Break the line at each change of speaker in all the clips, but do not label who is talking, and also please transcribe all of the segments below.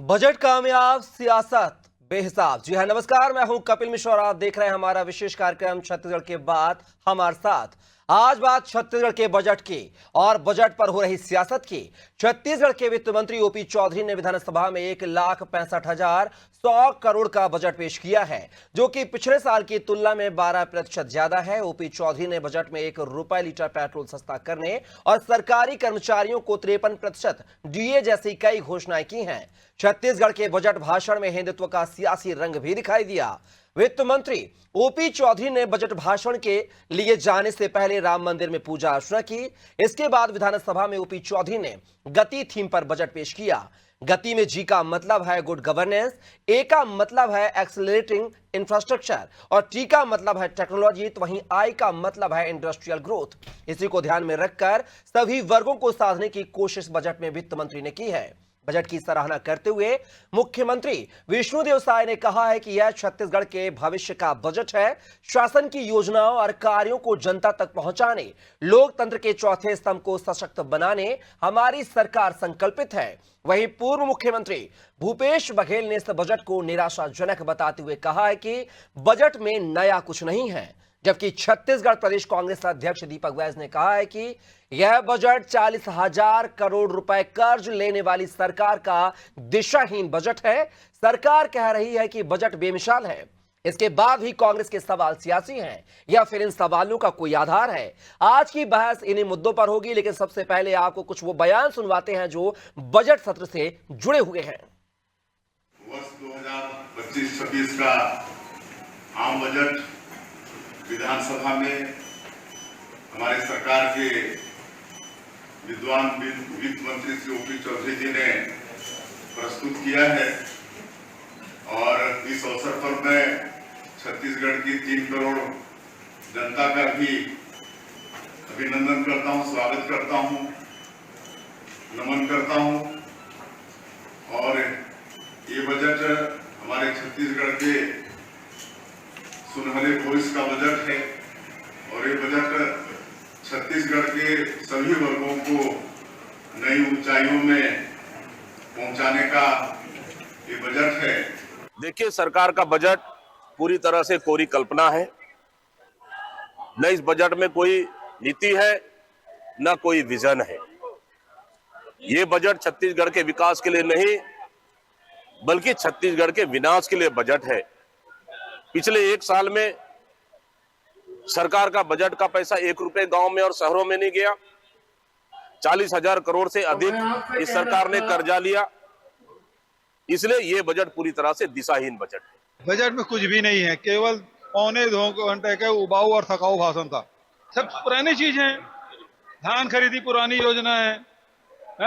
Budget कामयाब, सियासत बेहिसाब। जी हाँ, नमस्कार, मैं हूं कपिल मिश्रा और आप देख रहे हैं हमारा विशेष कार्यक्रम छत्तीसगढ़ के बाद हमारे साथ। आज बात छत्तीसगढ़ के बजट की और बजट पर हो रही सियासत की। छत्तीसगढ़ के वित्त मंत्री ओपी चौधरी ने विधानसभा में 1,65,100 करोड़ का बजट पेश किया है, जो कि पिछले साल की तुलना में 12% ज्यादा है। ओपी चौधरी ने बजट में ₹1 लीटर पेट्रोल सस्ता करने और सरकारी कर्मचारियों को 53% डीए जैसी कई घोषणाएं की हैं। छत्तीसगढ़ के बजट भाषण में हिंदुत्व का सियासी रंग भी दिखाई दिया। वित्त मंत्री ओपी चौधरी ने बजट भाषण के लिए जाने से पहले राम मंदिर में पूजा अर्चना की। इसके बाद विधानसभा में ओपी चौधरी ने गति थीम पर बजट पेश किया। गति में जी का मतलब है गुड गवर्नेंस, ए का मतलब है एक्सेलरेटिंग इंफ्रास्ट्रक्चर और टी का मतलब है टेक्नोलॉजी, तो वहीं आई का मतलब है इंडस्ट्रियल ग्रोथ। इसी को ध्यान में रखकर सभी वर्गों को साधने की कोशिश बजट में वित्त मंत्री ने की है। बजट की सराहना करते हुए मुख्यमंत्री विष्णुदेव साय ने कहा है कि यह छत्तीसगढ़ के भविष्य का बजट है। शासन की योजनाओं और कार्यों को जनता तक पहुंचाने, लोकतंत्र के चौथे स्तंभ को सशक्त बनाने हमारी सरकार संकल्पित है। वहीं पूर्व मुख्यमंत्री भूपेश बघेल ने इस बजट को निराशाजनक बताते हुए कहा है कि बजट में नया कुछ नहीं है, जबकि छत्तीसगढ़ प्रदेश कांग्रेस अध्यक्ष दीपक वैज ने कहा है कि यह बजट 40,000 करोड़ रुपए कर्ज लेने वाली सरकार का दिशाहीन बजट है। सरकार कह रही है कि बजट बेमिसाल है। इसके बाद भी कांग्रेस के सवाल सियासी हैं या फिर इन सवालों का कोई आधार है? आज की बहस इन्हीं मुद्दों पर होगी, लेकिन सबसे पहले आपको कुछ वो बयान सुनवाते हैं जो बजट सत्र से जुड़े हुए हैं।
वर्ष 2025-26 का आम बजट विधानसभा में हमारे सरकार के विद्वान वित्त मंत्री श्री ओपी चौधरी जी ने प्रस्तुत किया है और इस अवसर पर मैं छत्तीसगढ़ की 3 करोड़ जनता का भी अभिनंदन करता हूं, स्वागत करता हूं, नमन करता हूं। और ये बजट हमारे छत्तीसगढ़ के सुनहरे भविष्य का बजट है और ये बजट छत्तीसगढ़ के सभी वर्गों को नई ऊंचाइयों में पहुंचाने का ये बजट है।
देखिए, सरकार का बजट पूरी तरह से कोरी कल्पना है। न इस बजट में कोई नीति है, न कोई विजन है। ये बजट छत्तीसगढ़ के विकास के लिए नहीं, बल्कि छत्तीसगढ़ के विनाश के लिए बजट है। पिछले 1 साल में सरकार का बजट का पैसा 1 रुपए गांव में और शहरों में नहीं गया। 40,000 करोड़ से अधिक इस सरकार ने कर्जा लिया। इसलिए ये बजट पूरी तरह से दिशाहीन बजट है।
बजट में कुछ भी नहीं है, केवल 2 घंटे का उबाऊ और थकाऊ भाषण था। सब पुरानी चीज है। धान खरीदी पुरानी योजना है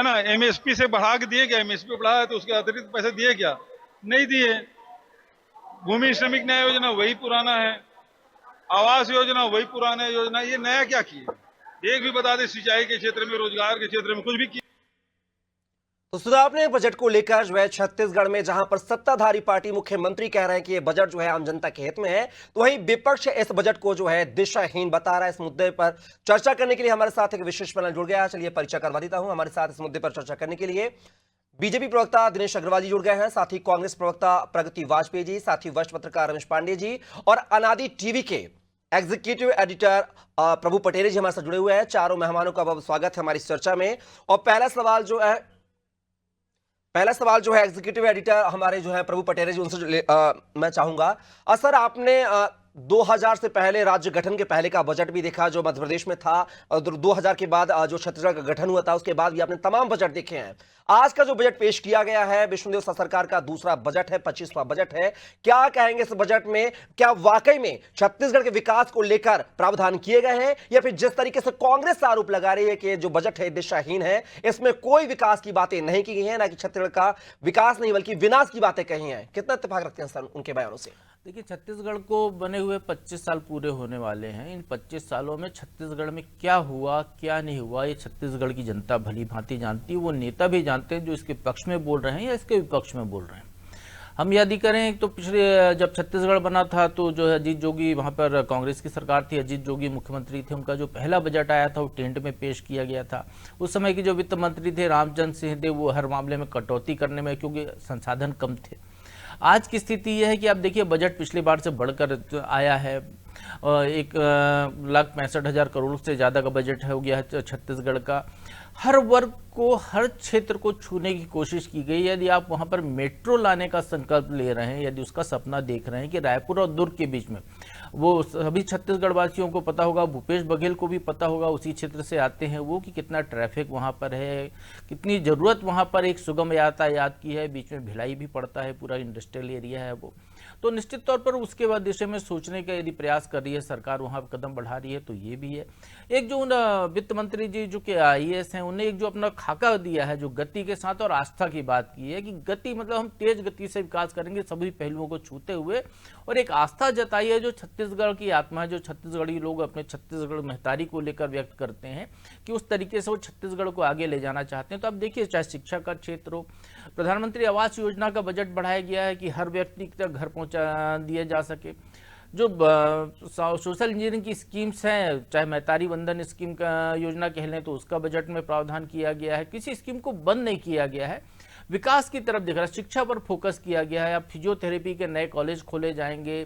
ना। एमएसपी से बढ़ा के दिए क्या? एमएसपी बढ़ाया तो उसके अतिरिक्त पैसे दिए क्या? नहीं दिए। भूमि श्रमिक न्याय योजना वही पुराना है, आवास योजना वही पुराना योजना। ये नया क्या किए? एक भी बता दे। सिंचाई के क्षेत्र में, रोजगार के क्षेत्र में कुछ भी किया?
तो सुधा, आपने बजट को लेकर जो है छत्तीसगढ़ में जहां पर सत्ताधारी पार्टी मुख्यमंत्री कह रहे हैं कि ये बजट जो है आम जनता के हित में है, तो वहीं विपक्ष इस बजट को जो है दिशाहीन बता रहा है। इस मुद्दे पर चर्चा करने के लिए हमारे साथ एक विशेष पैनल जुड़ गया है। चलिए परिचय करवा देता हूं। हमारे साथ इस मुद्दे पर चर्चा करने के लिए बीजेपी प्रवक्ता दिनेश अग्रवाल जी जुड़ गए हैं, साथ ही कांग्रेस प्रवक्ता प्रगति वाजपेयी जी, साथ ही वरिष्ठ पत्रकार रमेश पांडे जी और अनादि टीवी के एग्जीक्यूटिव एडिटर प्रभु पटेरे जी हमारे साथ जुड़े हुए हैं। चारों मेहमानों का बहुत स्वागत है हमारी चर्चा में। और पहला सवाल जो है एग्जीक्यूटिव एडिटर हमारे जो है प्रभु पटेरे जी, उनसे मैं चाहूंगा। सर, आपने 2000 से पहले राज्य गठन के पहले का बजट भी देखा जो मध्य प्रदेश में था, और 2000 के बाद जो छत्तीसगढ़ का गठन हुआ था उसके बाद भी आपने तमाम बजट देखे हैं। आज का जो बजट पेश किया गया है विष्णुदेव साय सरकार का दूसरा बजट है, 25वां बजट है। क्या कहेंगे इस बजट में? क्या वाकई में छत्तीसगढ़ के विकास को लेकर प्रावधान किए गए हैं, या फिर जिस तरीके से कांग्रेस आरोप लगा रही है कि जो बजट है दिशाहीन है, इसमें कोई विकास की बातें नहीं की गई हैं, ना कि छत्तीसगढ़ का विकास नहीं बल्कि विनाश की बातें कही हैं? कितना इत्तेफाक रखते हैं सर उनके बयानों से?
देखिए, छत्तीसगढ़ को बने हुए 25 साल पूरे होने वाले हैं। इन 25 सालों में छत्तीसगढ़ में क्या हुआ क्या नहीं हुआ, ये छत्तीसगढ़ की जनता भली भांति जानती है। वो नेता भी जानते हैं जो इसके पक्ष में बोल रहे हैं या इसके विपक्ष में बोल रहे हैं। हम याद ही करें तो पिछले जब छत्तीसगढ़ बना था तो जो है अजीत जोगी, वहाँ पर कांग्रेस की सरकार थी, अजीत जोगी मुख्यमंत्री थे, उनका जो पहला बजट आया था वो टेंट में पेश किया गया था। उस समय के जो वित्त मंत्री थे रामचंद्र सिंह थे, वो हर मामले में कटौती करने में, क्योंकि संसाधन कम थे। आज की स्थिति यह है कि आप देखिए बजट पिछली बार से बढ़कर आया है, 1,65,000 करोड़ से ज़्यादा का बजट हो गया है छत्तीसगढ़ का। हर वर्ग को, हर क्षेत्र को छूने की कोशिश की गई। यदि आप वहाँ पर मेट्रो लाने का संकल्प ले रहे हैं, यदि उसका सपना देख रहे हैं कि रायपुर और दुर्ग के बीच में, वो सभी छत्तीसगढ़ वासियों को पता होगा, भूपेश बघेल को भी पता होगा, उसी क्षेत्र से आते हैं वो, कि कितना ट्रैफिक वहाँ पर है, कितनी ज़रूरत वहाँ पर एक सुगम यातायात की है, बीच में भिलाई भी पड़ता है, पूरा इंडस्ट्रियल एरिया है वो। तो निश्चित तौर पर उसके बाद दिशा में सोचने का यदि प्रयास कर रही है सरकार, वहाँ पर कदम बढ़ा रही है, तो ये भी है। एक जो वित्त मंत्री जी जो कि IAS हैं, उन्हें एक जो अपना खाका दिया है, जो गति के साथ और आस्था की बात की है कि गति मतलब हम तेज गति से विकास करेंगे सभी पहलुओं को छूते हुए, और एक आस्था जताई है जो छत्तीसगढ़ की आत्मा है, जो छत्तीसगढ़ी लोग अपने छत्तीसगढ़ महतारी को लेकर व्यक्त करते हैं कि उस तरीके से वो छत्तीसगढ़ को आगे ले जाना चाहते हैं। तो आप देखिए, चाहे शिक्षा का क्षेत्र हो, प्रधानमंत्री आवास योजना का बजट बढ़ाया गया है कि हर व्यक्ति तक घर पहुंचा दिया जा सके। जो सोशल इंजीनियरिंग की स्कीम्स हैं, चाहे मैतारी वंदन स्कीम का योजना कह लें, तो उसका बजट में प्रावधान किया गया है। किसी स्कीम को बंद नहीं किया गया है, विकास की तरफ दिख रहा है, शिक्षा पर फोकस किया गया है। अब फिजियोथेरेपी के नए कॉलेज खोले जाएंगे,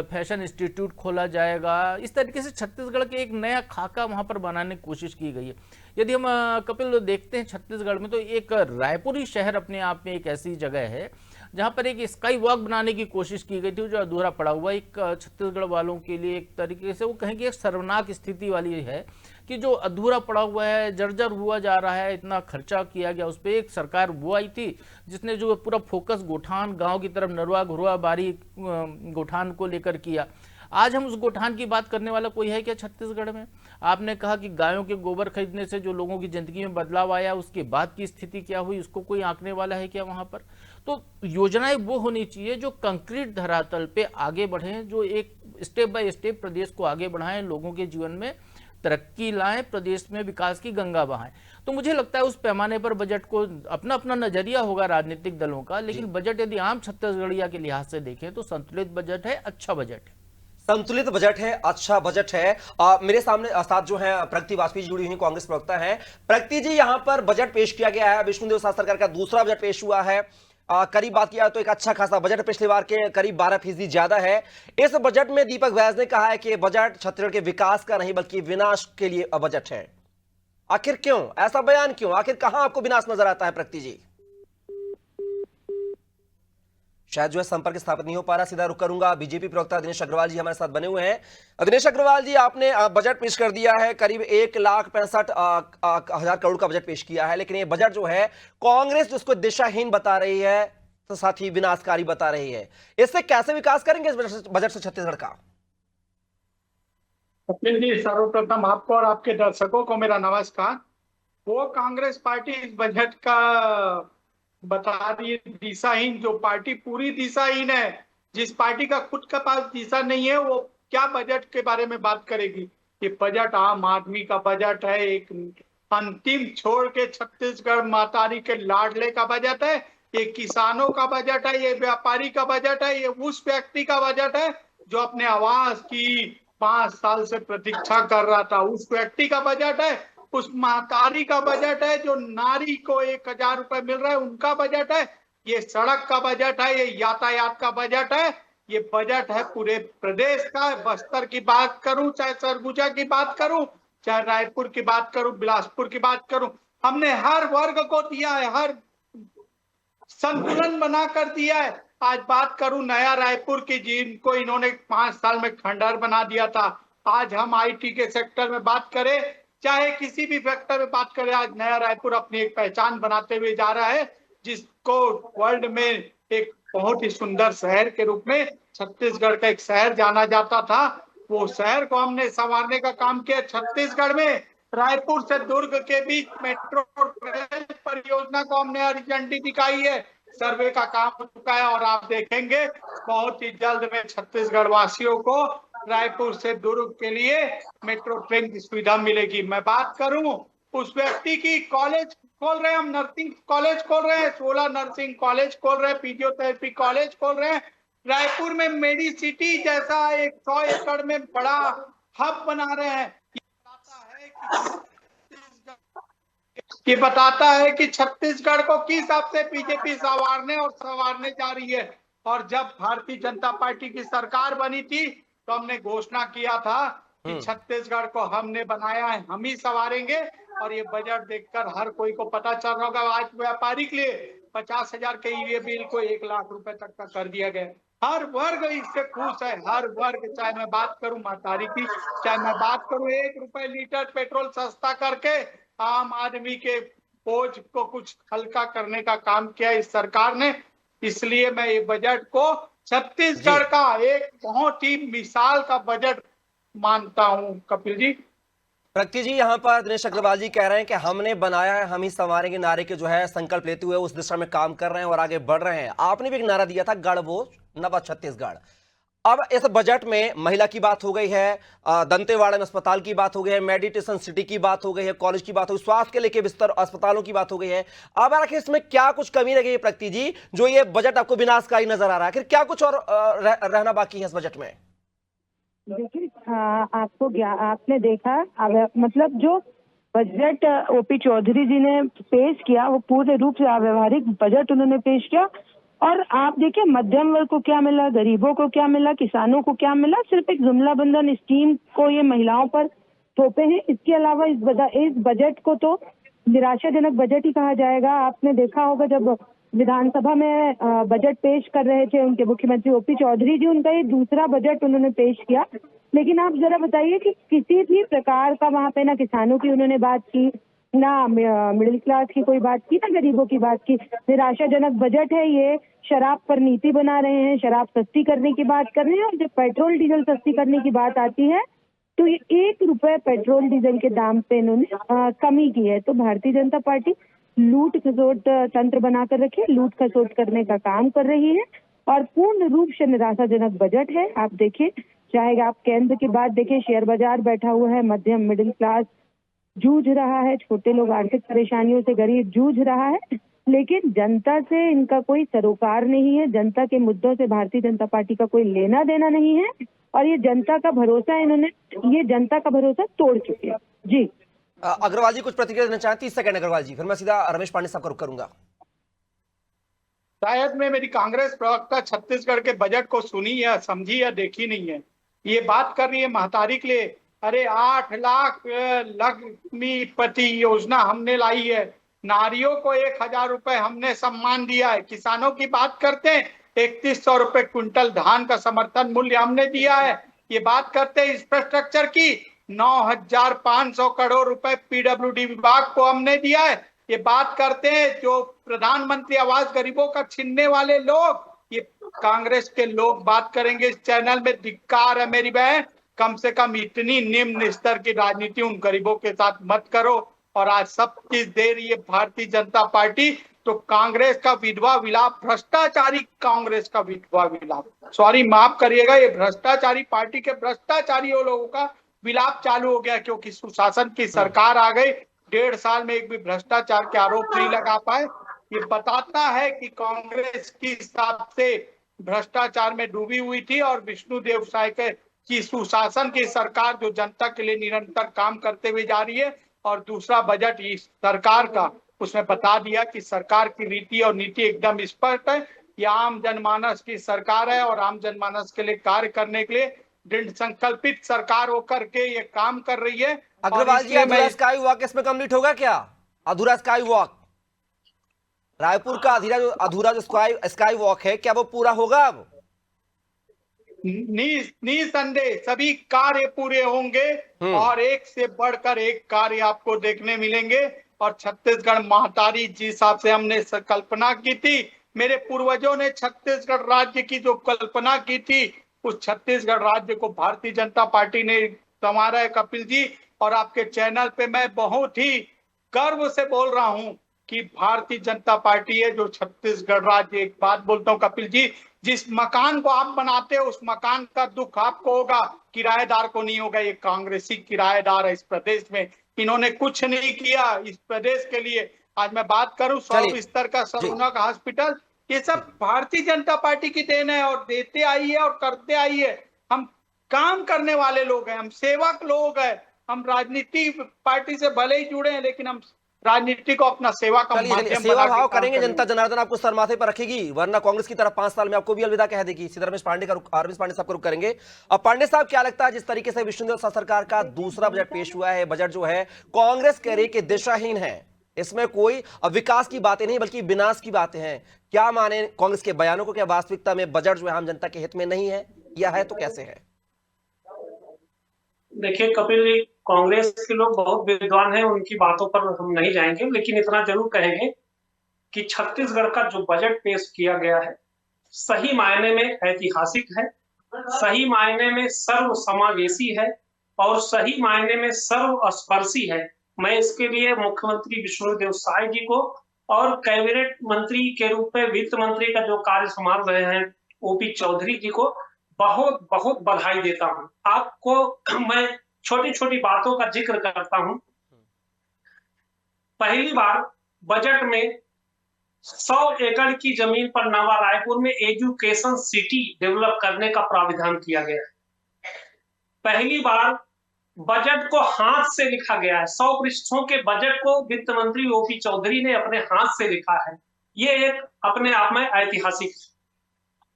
फैशन इंस्टीट्यूट खोला जाएगा। इस तरीके से छत्तीसगढ़ के एक नया खाका वहाँ पर बनाने की कोशिश की गई है। यदि हम कपिल देखते हैं छत्तीसगढ़ में, तो एक रायपुर ही शहर अपने आप में एक ऐसी जगह है जहाँ पर एक स्काई वॉक बनाने की कोशिश की गई थी, जो अधूरा पड़ा हुआ एक छत्तीसगढ़ वालों के लिए एक तरीके से वो कहेंगे एक शर्मनाक स्थिति वाली है कि जो अधूरा पड़ा हुआ है, जर्जर हुआ जा रहा है। इतना खर्चा किया गया उस पर। एक सरकार वो आई थी जिसने जो पूरा फोकस गोठान गांव की तरफ, नरवा घुरवा बारी गोठान को लेकर किया। आज हम उस गोठान की बात करने वाला कोई है क्या छत्तीसगढ़ में? आपने कहा कि गायों के गोबर खरीदने से जो लोगों की जिंदगी में बदलाव आया, उसके बाद की स्थिति क्या हुई, उसको कोई आंकने वाला है क्या वहां पर? तो योजनाएं वो होनी चाहिए जो कंक्रीट धरातल पे आगे बढ़ें, जो एक स्टेप बाय स्टेप प्रदेश को आगे बढ़ाएं, लोगों के जीवन में तरक्की लाएं, प्रदेश में विकास की गंगा बहाएं। तो मुझे लगता है उस पैमाने पर बजट को, अपना अपना नजरिया होगा राजनीतिक दलों का, लेकिन बजट यदि आम छत्तीसगढ़िया के लिहाज से देखें तो संतुलित बजट है, अच्छा बजट है।
संतुलित बजट है, अच्छा बजट है। मेरे सामने साथ जो है प्रगति वाजपेयी जी जुड़ी हुई कांग्रेस प्रवक्ता है। प्रगति जी, यहां पर बजट पेश किया गया है, विष्णुदेव साय सरकार का दूसरा बजट पेश हुआ है। करीब बात किया तो एक अच्छा खासा बजट पिछली बार के करीब 12% ज्यादा है। इस बजट में दीपक बैज ने कहा है कि बजट छत्तीसगढ़ के विकास का नहीं बल्कि विनाश के लिए बजट है। आखिर क्यों ऐसा बयान, क्यों, आखिर कहां आपको विनाश नजर आता है प्रगति जी? शायद जो है संपर्क स्थापित नहीं हो पा रहा। सीधा रुक करूंगा, बीजेपी प्रवक्ता दिनेश अग्रवाल जी हमारे साथ बने हुए हैं। दिनेश अग्रवाल जी, आपने बजट पेश कर दिया है, करीब 1,65,000 करोड़ का बजट पेश किया है, लेकिन ये बजट जो है कांग्रेस जिसको दिशाहीन बता रही है, तो साथ ही विनाशकारी बता रही है। इससे कैसे विकास करेंगे इस बजट से छत्तीसगढ़ का?
कपिल जी, सर्वप्रथम आपको और आपके दर्शकों को मेरा नमस्कार। वो कांग्रेस पार्टी इस बजट का बता रही है दिशाहीन, जो पार्टी पूरी दिशाहीन है, जिस पार्टी का खुद का पास दिशा नहीं है, वो क्या बजट के बारे में बात करेगी? ये बजट आम आदमी का बजट है, एक अंतिम छोड़ के छत्तीसगढ़ मातारी के लाडले का बजट है, ये किसानों का बजट है, ये व्यापारी का बजट है, ये उस व्यक्ति का बजट है जो अपने आवास की 5 साल से प्रतीक्षा कर रहा था, उस व्यक्ति का बजट है, उस महतारी का बजट है जो नारी को 1,000 रुपए मिल रहा है, उनका बजट है, ये सड़क का बजट है, ये यातायात का बजट है, ये बजट है पूरे प्रदेश का। बस्तर की बात करूं, चाहे सरगुजा की बात करूं, चाहे रायपुर की बात करूं, बिलासपुर की बात करूं, हमने हर वर्ग को दिया है, हर संतुलन बनाकर दिया है। आज बात करूं नया रायपुर की, जिनको इन्होंने 5 साल में खंडहर बना दिया था, आज हम IT के सेक्टर में बात करें, चाहे किसी भी सेक्टर में बात करें, आज नया रायपुर अपनी एक पहचान बनाते हुए जा रहा है, जिसको वर्ल्ड में एक बहुत ही सुंदर शहर के रूप में छत्तीसगढ़ का एक शहर जाना जाता था, वो शहर को हमने संवारने का काम किया। छत्तीसगढ़ में रायपुर से दुर्ग के बीच मेट्रो रेल परियोजना को हमने हरी झंडी दिखाई है, सर्वे का काम हो चुका है, और आप देखेंगे बहुत ही जल्द में छत्तीसगढ़ वासियों को रायपुर से दुर्ग के लिए मेट्रो ट्रेन की सुविधा मिलेगी। मैं बात करूं उस व्यक्ति की, कॉलेज खोल रहे हैं, हम नर्सिंग कॉलेज खोल रहे हैं, 16 नर्सिंग कॉलेज खोल रहे हैं, फिजियोथेरेपी कॉलेज खोल रहे हैं। रायपुर में मेडी सिटी जैसा 100 एकड़ में बड़ा हब बना रहे हैं। ये बताता है कि छत्तीसगढ़ को किस हिसाब से बीजेपी संवारने जा रही है। और जब भारतीय जनता पार्टी की सरकार बनी थी तो हमने घोषणा किया था कि छत्तीसगढ़ को हमने बनाया है, हम ही संवारेंगे। और ये बजट देखकर हर कोई को पता चल रहा होगा, आज व्यापारी के लिए 50,000 के ईवे बिल को 1 लाख रुपए तक का कर दिया गया। हर वर्ग इससे खुश है, हर वर्ग। चाहे मैं बात करूं महतारी की, चाहे मैं बात करूं 1 रुपए लीटर पेट्रोल सस्ता करके आम आदमी के बोझ को कुछ हल्का करने का काम किया इस सरकार ने। इसलिए मैं ये बजट को छत्तीसगढ़ का एक बहुत ही मिसाल का बजट मानता हूं। कपिल जी,
प्रगति जी, यहाँ पर दिनेश अग्रवाल जी कह रहे हैं कि हमने बनाया है, हम ही संवारेंगे नारे के जो है संकल्प लेते हुए उस दिशा में काम कर रहे हैं और आगे बढ़ रहे हैं। आपने भी एक नारा दिया था, गढ़ वो नवा छत्तीसगढ़। अब इस बजट में महिला की बात हो गई है, दंतेवाड़ा में अस्पताल की बात हो गई है, मेडिटेशन सिटी की बात हो गई है, कॉलेज की बात हो गई, स्वास्थ्य के लेके बिस्तर अस्पतालों की बात हो गई है। अब आखिर इसमें क्या कुछ कमी रह गई है प्रगति जी, जो ये बजट आपको विनाशकारी नजर आ रहा है? आखिर क्या कुछ और रहना बाकी है इस बजट में?
देखिए, आपने देखा, मतलब जो बजट ओपी चौधरी जी ने पेश किया वो पूर्ण रूप से अव्यवहारिक बजट उन्होंने पेश किया। और आप देखिए, मध्यम वर्ग को क्या मिला, गरीबों को क्या मिला, किसानों को क्या मिला? सिर्फ एक जुमला बंधन स्कीम को ये महिलाओं पर थोपे हैं। इसके अलावा इस बजट को तो निराशाजनक बजट ही कहा जाएगा। आपने देखा होगा जब विधानसभा में बजट पेश कर रहे थे उनके मुख्यमंत्री ओपी चौधरी जी, उनका ये दूसरा बजट उन्होंने पेश किया। लेकिन आप जरा बताइए कि किसी भी प्रकार का वहाँ पे ना किसानों की उन्होंने बात की, ना मिडिल क्लास की कोई बात की, ना गरीबों की बात की। निराशाजनक बजट है ये। शराब पर नीति बना रहे हैं, शराब सस्ती करने की बात कर रहे हैं। और जब पेट्रोल डीजल सस्ती करने की बात आती है तो ये 1 रुपए पेट्रोल डीजल के दाम पे इन्होंने कमी की है। तो भारतीय जनता पार्टी लूट खसोट तंत्र बनाकर रखे, लूट खसोट करने का काम कर रही है और पूर्ण रूप से निराशाजनक बजट है। आप देखिए, चाहे आप केंद्र की बात देखें, शेयर बाजार बैठा हुआ है, मध्यम मिडिल क्लास जूझ रहा है, छोटे लोग आर्थिक परेशानियों से गरीब जूझ रहा है, लेकिन जनता से इनका कोई सरोकार नहीं है। जनता के मुद्दों से भारतीय जनता पार्टी का कोई लेना देना नहीं है और ये जनता का भरोसा तोड़ चुके हैं। जी
अग्रवाल जी कुछ प्रतिक्रिया देना चाहें? 30 सेकंड अग्रवाल जी, फिर मैं सीधा रमेश पांडे साहब का रुख करूंगा।
शायद में मेरी कांग्रेस प्रवक्ता छत्तीसगढ़ के बजट को सुनी या समझी या देखी नहीं है। ये बात कर रही है महतारी के लिए, अरे 8 लाख लक्ष्मीपति योजना हमने लाई है, नारियों को 1,000 रुपए हमने सम्मान दिया है, किसानों की बात करते हैं 3100 रुपए क्विंटल धान का समर्थन मूल्य हमने दिया है। ये बात करते हैं इंफ्रास्ट्रक्चर की, 9,500 करोड़ रुपए पीडब्ल्यूडी विभाग को हमने दिया है। ये बात करते हैं जो प्रधानमंत्री आवास गरीबों का छीनने वाले लोग, ये कांग्रेस के लोग बात करेंगे इस चैनल में। धिक्कार है मेरी बहन, कम से कम इतनी निम्न स्तर की राजनीति उन गरीबों के साथ मत करो। और आज सब चीज दे रही है भारतीय जनता पार्टी, तो कांग्रेस का विधवा विलाप, भ्रष्टाचारी कांग्रेस का विधवा विलाप, सॉरी माफ करिएगा, ये भ्रष्टाचारी पार्टी के भ्रष्टाचारियों लोगों का विलाप चालू हो गया, क्योंकि सुशासन की सरकार आ गई। 1.5 साल में एक भी भ्रष्टाचार के आरोप नहीं लगा पाए। ये बताता है कि कांग्रेस की हिसाब से भ्रष्टाचार में डूबी हुई थी और विष्णुदेव साय की सुशासन की सरकार जो जनता के लिए निरंतर काम करते हुए जा रही है। और दूसरा बजट इस सरकार का, उसमें बता दिया कि सरकार की रीति और नीति एकदम स्पष्ट है। यह आम जनमानस की सरकार है और आम जनमानस के लिए कार्य करने के लिए दृढ़ संकल्पित सरकार होकर के ये काम कर रही है।
अग्रवाल जी, अधूरा स्काई वॉक इसमें कंप्लीट होगा क्या? अधूरा स्काई वॉक, रायपुर का अधूरा जो स्काई वॉक है, क्या वो पूरा होगा? अब
निसंदेह सभी कार्य पूरे होंगे और एक से बढ़कर एक कार्य आपको देखने मिलेंगे। और छत्तीसगढ़ महतारी जी हिसाब से हमने कल्पना की थी, मेरे पूर्वजों ने छत्तीसगढ़ राज्य की जो कल्पना की थी, उस छत्तीसगढ़ राज्य को भारतीय जनता पार्टी ने संवारा है कपिल जी। और आपके चैनल पे मैं बहुत ही गर्व से बोल रहा हूं कि भारतीय जनता पार्टी है जो छत्तीसगढ़ राज्य। एक बात बोलता हूं कपिल जी, जिस मकान को आप बनाते हो उस मकान का दुख आपको होगा, किराएदार को नहीं होगा। ये कांग्रेसी किराएदार है इस प्रदेश में, इन्होंने कुछ नहीं किया इस प्रदेश के लिए। आज मैं बात करूं 100
चलिए।
बिस्तर का सरोनक हॉस्पिटल, ये सब भारतीय जनता पार्टी की देन है और देते आई है और करते आई है। हम काम करने वाले लोग हैं, हम सेवक लोग हैं, हम राजनीति पार्टी से भले ही जुड़े हैं लेकिन हम राजनीति को अपना सेवा का
चलिए
माध्यम
सेवा
बना के
भाव
काम
करेंगे, जनता
करेंगे।
जनार्दन आपको सर माथे पर रखेगी, वरना कांग्रेस की तरफ 5 साल में आपको भी अलविदा कह देगी। सीधा रमेश पांडे का अरविंद पांडे साहब का रुख करेंगे। अब पांडे साहब, क्या लगता है जिस तरीके से विष्णुदेव साय सरकार का दूसरा बजट पेश हुआ है, बजट जो है कांग्रेस कह रही कि दिशाहीन है, इसमें कोई विकास की बातें नहीं बल्कि विनाश की बातें हैं, क्या माने कांग्रेस के बयानों को? क्या वास्तविकता में बजट जो है आम जनता के हित में नहीं है, या है तो कैसे है?
देखिए कपिल जी, कांग्रेस के लोग बहुत विद्वान हैं, उनकी बातों पर हम नहीं जाएंगे, लेकिन इतना जरूर कहेंगे कि छत्तीसगढ़ का जो बजट पेश किया गया है सही मायने में ऐतिहासिक है, सही मायने में सर्व समावेशी है और सही मायने में सर्वस्पर्शी है। मैं इसके लिए मुख्यमंत्री विष्णुदेव साय जी को और कैबिनेट मंत्री के रूप में वित्त मंत्री का जो कार्य संभाल रहे हैं ओपी चौधरी जी को बहुत बहुत बधाई देता हूं। आपको मैं छोटी छोटी बातों का जिक्र करता हूं। पहली बार बजट में 100 एकड़ की जमीन पर नवा रायपुर में एजुकेशन सिटी डेवलप करने का प्राविधान किया गया है। पहली बार बजट को हाथ से लिखा गया है। 100 पृष्ठों के बजट को वित्त मंत्री ओपी चौधरी ने अपने हाथ से लिखा है। ये एक अपने आप में ऐतिहासिक है।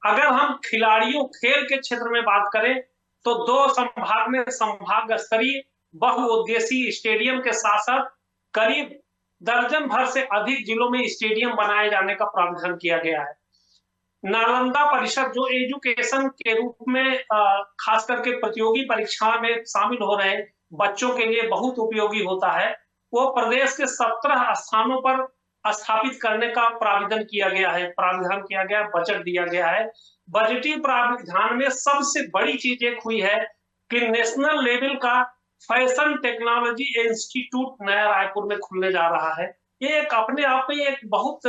अगर हम खिलाड़ियों खेल के क्षेत्र में बात करें तो 2 संभाग में संभाग स्तरीय बहुउद्देशीय स्टेडियम के साथ साथ करीब दर्जन भर से अधिक जिलों में स्टेडियम बनाए जाने का प्रावधान किया गया है। नालंदा परिषद जो एजुकेशन के रूप में खास करके प्रतियोगी परीक्षा में शामिल हो रहे बच्चों के लिए बहुत उपयोगी होता है, वो प्रदेश के 17 स्थानों पर स्थापित करने का प्रावधान किया गया है, बजट दिया गया है। बजटीय प्रावधान में सबसे बड़ी चीज एक हुई है कि नेशनल लेवल का फैशन टेक्नोलॉजी इंस्टीट्यूट नया रायपुर में खुलने जा रहा है। ये एक अपने आप में एक बहुत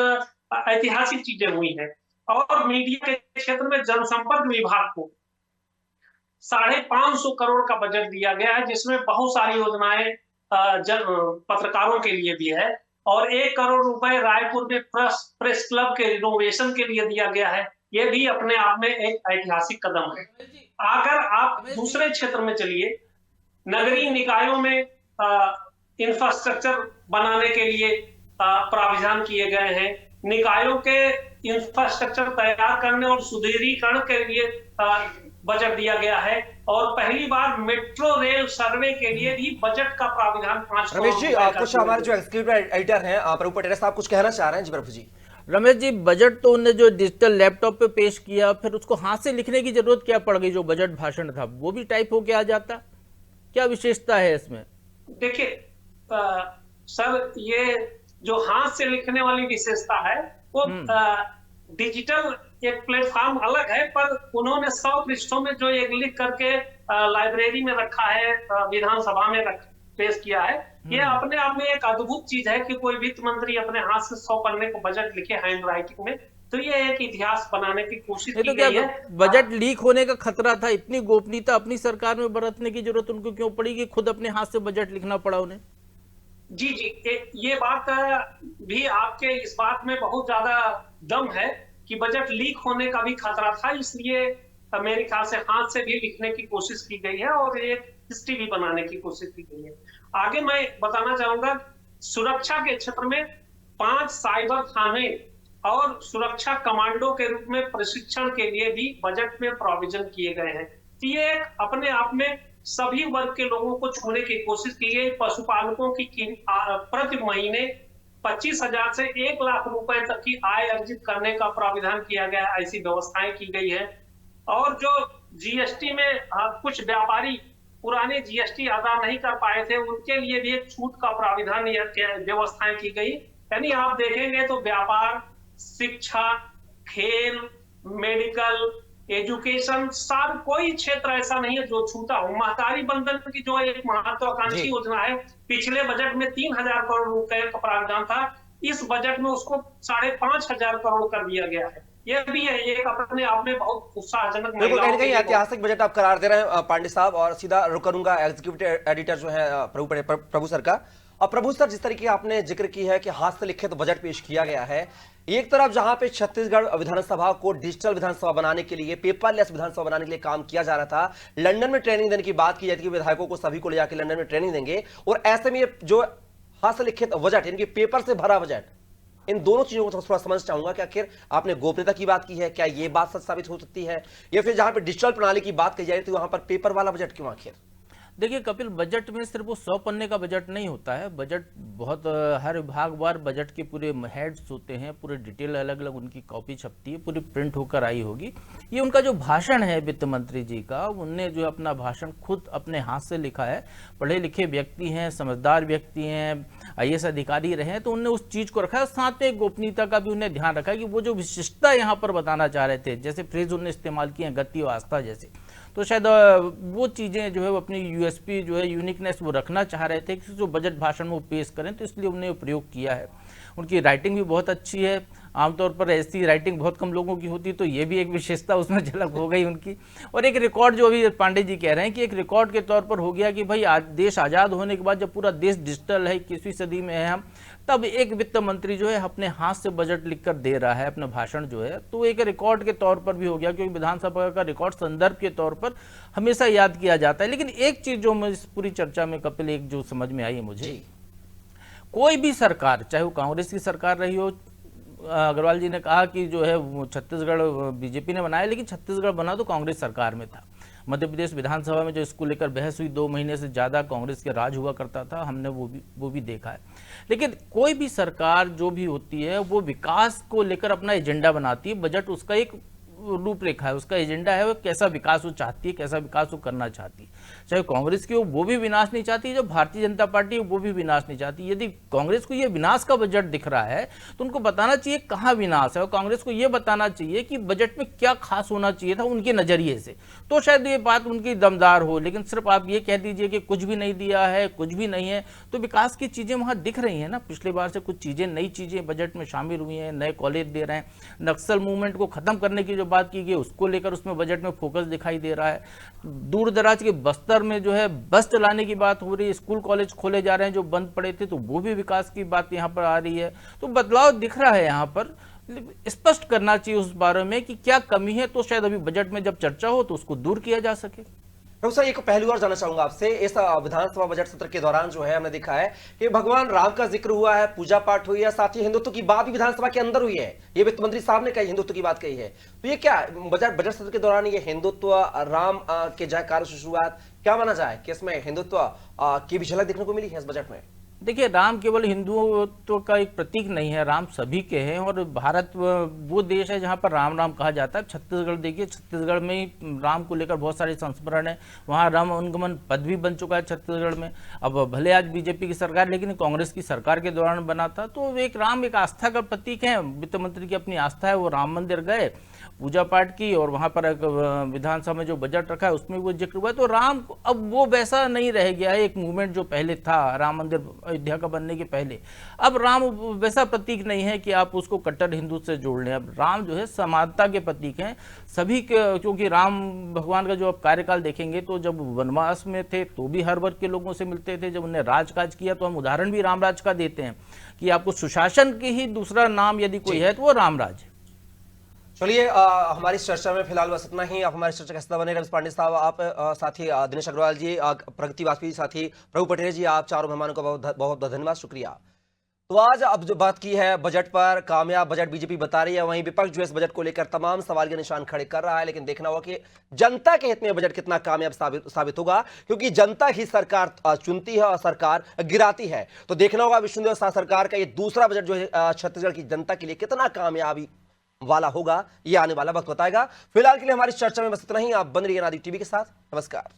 ऐतिहासिक चीजें हुई हैं। और मीडिया के क्षेत्र में जनसंपर्क विभाग को 550 करोड़ का बजट दिया गया है, जिसमें बहुत सारी योजनाएं पत्रकारों के लिए भी है और 1 करोड़ रुपए रायपुर में प्रेस क्लब के रिनोवेशन के लिए दिया गया है। ये भी अपने आप में एक ऐतिहासिक कदम है। अगर आप दूसरे क्षेत्र में चलिए, नगरीय निकायों में इंफ्रास्ट्रक्चर बनाने के लिए प्राविधान किए गए हैं। निकायों के इंफ्रास्ट्रक्चर तैयार करने और सुदृढ़ीकरण के लिए बजट दिया गया है और पहली बार मेट्रो रेल सर्वे के लिए भी बजट का प्राविधान 5
रमेश जी, कुछ हमारे जो एग्जीक्यूटिव एडिटर हैं प्रभु पटेल साहब कुछ कहना चाह रहे हैं। जी प्रभु जी।
रमेश जी, बजट तो उन्होंने जो डिजिटल लैपटॉप पे पेश किया, फिर उसको हाथ से लिखने की जरूरत क्या पड़ गई? जो बजट भाषण था वो भी टाइप होके आ जाता, क्या विशेषता है इसमें?
देखिए सर, ये जो हाथ से लिखने वाली विशेषता है वो डिजिटल एक प्लेटफॉर्म अलग है, पर उन्होंने 100 पृष्ठों में जो एक लिख करके लाइब्रेरी में रखा है, विधानसभा में पेश किया है, ये अपने आप में एक अद्भुत चीज है कि कोई वित्त मंत्री अपने हाथ से 100 पन्ने को बजट लिखे हैंड राइटिंग में, तो ये एक इतिहास बनाने की कोशिश की गई है।
बजट लीक होने का खतरा था, इतनी गोपनीयता अपनी सरकार में बरतने की जरूरत उनको क्यों पड़ी कि खुद अपने हाथ से बजट लिखना पड़ा उन्हें?
जी जी, ये बात भी आपके इस बात में बहुत ज्यादा दम है कि बजट लीक होने का भी खतरा था, इसलिए मेरे ख्याल से हाथ से भी लिखने की कोशिश की गई है और एक हिस्ट्री भी बनाने की कोशिश की गई है। आगे मैं बताना चाहूंगा, सुरक्षा के क्षेत्र में 5 साइबर थाने और सुरक्षा कमांडो के रूप में प्रशिक्षण के लिए भी बजट में प्रोविजन किए गए हैं। तो ये एक अपने आप में सभी वर्ग के लोगों को छूने की कोशिश की गई। पशुपालकों की प्रति महीने 25,000 से 1 लाख रुपए तक की आय अर्जित करने का प्राविधान किया गया है, ऐसी व्यवस्थाएं की गई है। और जो जीएसटी में कुछ व्यापारी पुराने जीएसटी अदा नहीं कर पाए थे, उनके लिए भी एक छूट का प्राविधान व्यवस्थाएं की गई। यानी आप देखेंगे तो व्यापार, शिक्षा, खेल, मेडिकल, एजुकेशन, सार कोई क्षेत्र ऐसा नहीं है जो छूटा हो। महतारी बंधन की जो एक महत्वाकांक्षी योजना है, पिछले बजट में 3,000 करोड़ रुपए का प्रावधान था, इस बजट में उसको 5,500 करोड़ कर दिया गया है। ये भी है एक अपने आप में बहुत उत्साहजनक।
बिल्कुल, कहीं ना कहीं ऐतिहासिक बजट आप करार दे रहे हैं पांडे साहब, और सीधा रुक करूंगा एग्जीक्यूटिव एडिटर जो है प्रभु सर का। और प्रभु सर, जिस तरीके आपने जिक्र की है कि हाथ से लिखित बजट पेश किया गया है, एक तरफ जहां पे छत्तीसगढ़ विधानसभा को डिजिटल विधानसभा बनाने के लिए, पेपरलेस विधानसभा बनाने के लिए काम किया जा रहा था, लंदन में ट्रेनिंग देने की बात की जाती है, विधायकों को सभी को ले जाकर लंदन में ट्रेनिंग देंगे, और ऐसे में जो हाथ से लिखित बजट यानी कि पेपर से भरा बजट, इन दोनों चीजों को थोड़ा समझ चाहूंगा कि आखिर आपने गोपनीयता की बात की है, क्या ये बात सच साबित हो सकती है, या फिर जहां पे डिजिटल प्रणाली की बात की जा रही थी वहां पर पेपर वाला बजट क्यों आखिर?
देखिए कपिल, बजट में सिर्फ वो 100 पन्ने का बजट नहीं होता है। बजट बहुत हर विभागवार बजट के पूरे हेड्स होते हैं, पूरे डिटेल अलग अलग उनकी कॉपी छपती है, पूरी प्रिंट होकर आई होगी। ये उनका जो भाषण है वित्त मंत्री जी का, उनने जो अपना भाषण खुद अपने हाथ से लिखा है। पढ़े लिखे व्यक्ति हैं, समझदार व्यक्ति हैं, IAS अधिकारी रहे हैं, तो उनने उस चीज़ को रखा है। साथ में गोपनीयता का भी उन्हें ध्यान रखा कि वो जो विशिष्टता यहाँ पर बताना चाह रहे थे, जैसे फ्रेज उन्होंने इस्तेमाल किए हैं गति और आस्था जैसे, तो शायद वो चीज़ें जो है वो अपनी USP जो है यूनिकनेस वो रखना चाह रहे थे कि जो बजट भाषण में वो पेश करें, तो इसलिए उन्होंने प्रयोग किया है। उनकी राइटिंग भी बहुत अच्छी है, आमतौर पर ऐसी राइटिंग बहुत कम लोगों की होती, तो ये भी एक विशेषता उसमें झलक हो गई उनकी। और एक रिकॉर्ड जो अभी पांडे जी कह रहे हैं कि एक रिकॉर्ड के तौर पर हो गया कि भाई देश आज़ाद होने के बाद जब पूरा देश डिजिटल है, 21वीं सदी में है हम, तब एक वित्त मंत्री जो है अपने हाथ से बजट लिखकर दे रहा है अपना भाषण जो है, तो एक रिकॉर्ड के तौर पर भी हो गया, क्योंकि विधानसभा का रिकॉर्ड संदर्भ के तौर पर हमेशा याद किया जाता है। लेकिन एक चीज़ जो इस पूरी चर्चा में कपिल एक जो समझ में आई है मुझे, कोई भी सरकार, चाहे वो कांग्रेस की सरकार रही हो, अग्रवाल जी ने कहा कि जो है वो छत्तीसगढ़ बीजेपी ने बनाया, लेकिन छत्तीसगढ़ बना तो कांग्रेस सरकार में था। मध्य प्रदेश विधानसभा में जो इसको लेकर बहस हुई, 2 महीने से ज़्यादा कांग्रेस के राज हुआ करता था, हमने वो भी देखा है। लेकिन कोई भी सरकार जो भी होती है वो विकास को लेकर अपना एजेंडा बनाती है। बजट उसका एक रूपरेखा है, उसका एजेंडा है, वो कैसा विकास वो चाहती है, कैसा विकास वो करना चाहती है। चाहे कांग्रेस की हो वो भी विनाश नहीं चाहती, जो भारतीय जनता पार्टी है वो भी विनाश नहीं चाहती। यदि कांग्रेस को ये विनाश का बजट दिख रहा है तो उनको बताना चाहिए कहाँ विनाश है, और कांग्रेस को ये बताना चाहिए कि बजट में क्या खास होना चाहिए था उनके नजरिए से, तो शायद ये बात उनकी दमदार हो। लेकिन सिर्फ आप ये कह दीजिए कि कुछ भी नहीं दिया है, कुछ भी नहीं है, तो विकास की चीज़ें वहाँ दिख रही हैं ना। पिछले बार से कुछ चीज़ें, नई चीज़ें बजट में शामिल हुई हैं, नए कॉलेज दे रहे हैं, नक्सल मूवमेंट को खत्म करने की जो बात की गई उसको लेकर उसमें बजट में फोकस दिखाई दे रहा है। दूर दराज के बस्तर में जो है बस चलाने की बात हो रही है, स्कूल कॉलेज खोले जा रहे हैं जो बंद पड़े थे, तो वो भी विकास की बात यहाँ पर आ रही है। तो बदलाव दिख रहा है यहाँ पर। स्पष्ट करना चाहिए उस बारे में कि क्या कमी है, तो शायद अभी बजट में जब चर्चा हो तो उसको दूर किया जा सके।
प्रभु सर, एक पहलू और जानना चाहूंगा आपसे। इस विधानसभा बजट सत्र के दौरान जो है हमने देखा है कि भगवान राम का जिक्र हुआ है, पूजा पाठ हुई है, साथ ही हिंदुत्व की बात भी विधानसभा के अंदर हुई है। ये वित्त मंत्री साहब ने कही, हिंदुत्व की बात कही है। तो ये क्या बजट सत्र के दौरान ये हिंदुत्व, राम के जयकार से शुरुआत, क्या माना जाए कि इसमें हिंदुत्व की भी झलक देखने को मिली है इस बजट में?
देखिए, राम केवल हिंदुत्व का एक प्रतीक नहीं है, राम सभी के हैं। और भारत वो देश है जहाँ पर राम राम कहा जाता है। छत्तीसगढ़ देखिए, छत्तीसगढ़ में ही राम को लेकर बहुत सारे संस्मरण है, वहाँ राम अनुगमन पद भी बन चुका है छत्तीसगढ़ में। अब भले आज बीजेपी की सरकार, लेकिन कांग्रेस की सरकार के दौरान बना था। तो एक राम एक आस्था का प्रतीक है, वित्त मंत्री की अपनी आस्था है। वो राम मंदिर गए, पूजा पाठ की, और वहाँ पर विधानसभा में जो बजट रखा है उसमें वो जिक्र हुआ। तो राम अब वो वैसा नहीं रह गया है, एक मूवमेंट जो पहले था राम मंदिर अयोध्या का बनने के पहले। अब राम वैसा प्रतीक नहीं है कि आप उसको कट्टर हिंदू से जोड़ लें। अब राम जो है समानता के प्रतीक हैं सभी के, क्योंकि राम भगवान का जो आप कार्यकाल देखेंगे तो जब वनवास में थे तो भी हर वर्ग के लोगों से मिलते थे। जब उन्हें राजकाज किया तो हम उदाहरण भी रामराज का देते हैं कि आपको सुशासन के ही दूसरा नाम यदि कोई है तो वो रामराज है।
चलिए, हमारी चर्चा में फिलहाल बस इतना ही। आप हमारी चर्चा का हिस्सा बने रमेश पांडे साहब, आप साथी दिनेश अग्रवाल जी, प्रगति वाजपेयी, साथी प्रभु पटेल जी, आप चारों मेहमानों का बहुत बहुत धन्यवाद, शुक्रिया। तो आज अब जो बात की है बजट पर, कामयाब बजट बीजेपी बता रही है, वहीं विपक्ष जो इस बजट को लेकर तमाम सवाल के निशान खड़े कर रहा है। लेकिन देखना होगा कि जनता के हित में बजट कितना कामयाब साबित होगा, क्योंकि जनता ही सरकार चुनती है और सरकार गिराती है। तो देखना होगा विष्णुदेव साय सरकार का ये दूसरा बजट जो है छत्तीसगढ़ की जनता के लिए कितना कामयाबी वाला होगा, ये आने वाला वक्त बताएगा। फिलहाल के लिए हमारी चर्चा में बस इतना ही। आप बन रही है नादी टीवी के साथ। नमस्कार।